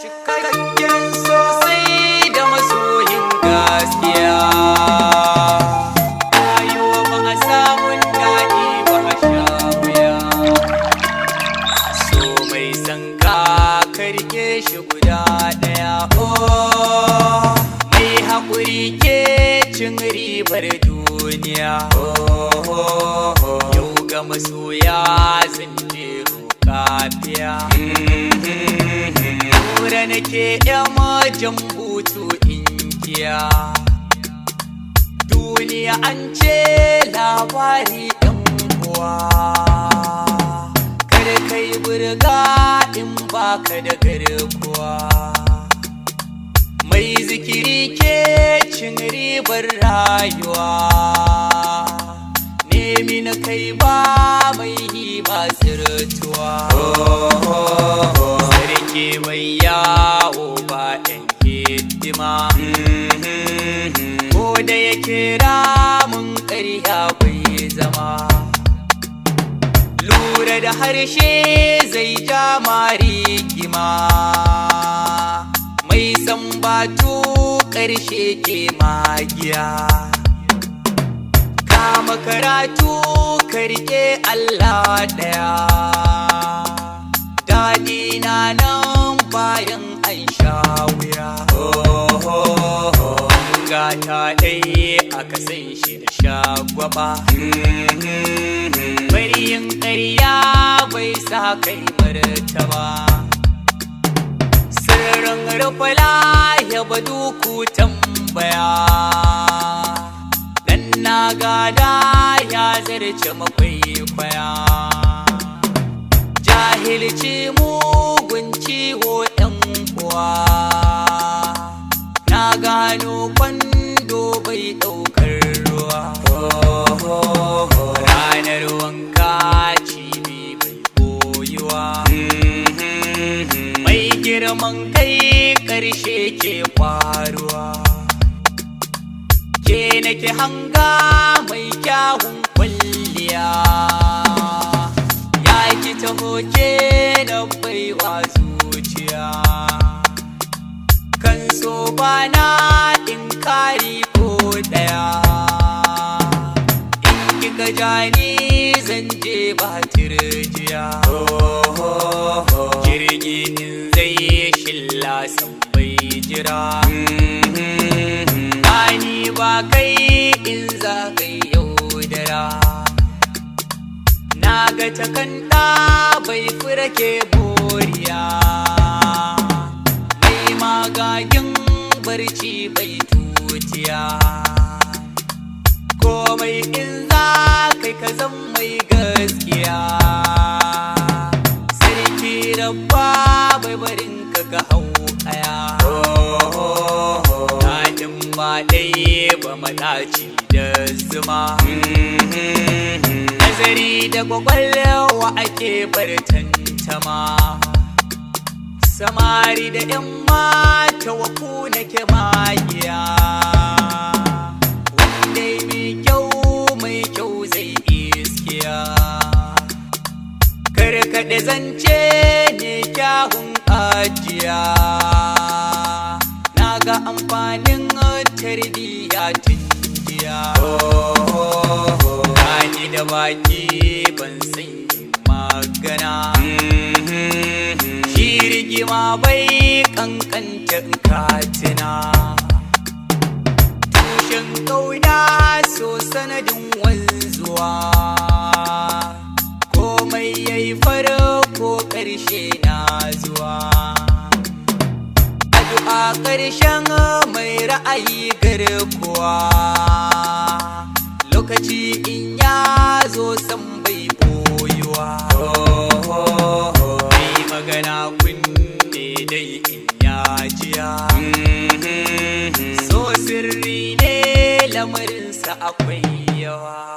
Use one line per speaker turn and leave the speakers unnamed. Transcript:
Cikakken sosai da masoyin gaskiya, rayuwa ba a samun daɗi ba a sha wuya. So mai san ka rike shi guda ɗaya, oh mai haƙuri ke cin ribar duniya. Yau ga masoya zan je kafiya. Kura nake jan butu inkiya. Duniya an ce labari ɗan uwa, kada kai burga in baka da garkuwa. Mai zikiri ke cin ribar rayuwa, nemi na kai ba mai yi ba tsirtuwa. Sarki mai yawo ba ɗan hidima, ko da ya kira mun ƙarya bai zama. Lura da harshe zai ja rigima, mai sambatu ƙarshe ke magiya. Kama karatu ka riƙe Allah ɗaya, daɗi na nan bayan an sha wuya. Gata ɗaya aka san shi da shagwaba, bari yin ƙarya bai sa kai martaba. Sirrin rufala ya badu ku tambaya, dan na gada ya zarce makwaikwaya. Jahilci mugun ciwo ɗan uwa, na gano kwando bai ɗaukar ruwa. Ranar wanka cibi bai koyuwa, mai girman kai ƙarshe ke faruwa. Ke nake hanga mai kyawun kwalliya, ya ki taho ke da baiwa zuciya. Kan so bana in kari ko ɗaya, in kika jani zan je ba tirjiya. Jirgi in zai shilla san bai jira, ani ba kai in za kai yaudara. Na ga takanda bai fura ke boriya, mai magagin barci bai tutiya. Komai in za kai ka zan mai gaskiya, sarki rabba bai barin ka ga hau kaya. Daɗin ba ɗaya ba maɗaci da zuma, nazari da kwakwalwa ake bar tantama. Samari da 'yan mata wa ku nake magiya, wanda mai kyau zai iskiya. Karkaɗe zance ne kyawun ajiya, na ga amfanin tarbiyya tun jiya. Gani da baki ban san yin magana, shi rigima bai kankanta katina. Tushen ƙauna so sanadin wanzuwa, komai yayi farko ƙarshe na zuwa. Addu'a ƙarshen mai ra'ayi garkuwa, lokaci in ya zo san bai boyuwa. Mai magana kunne dai in ya jiya, so sirri ne lamarinsa akwai yawa.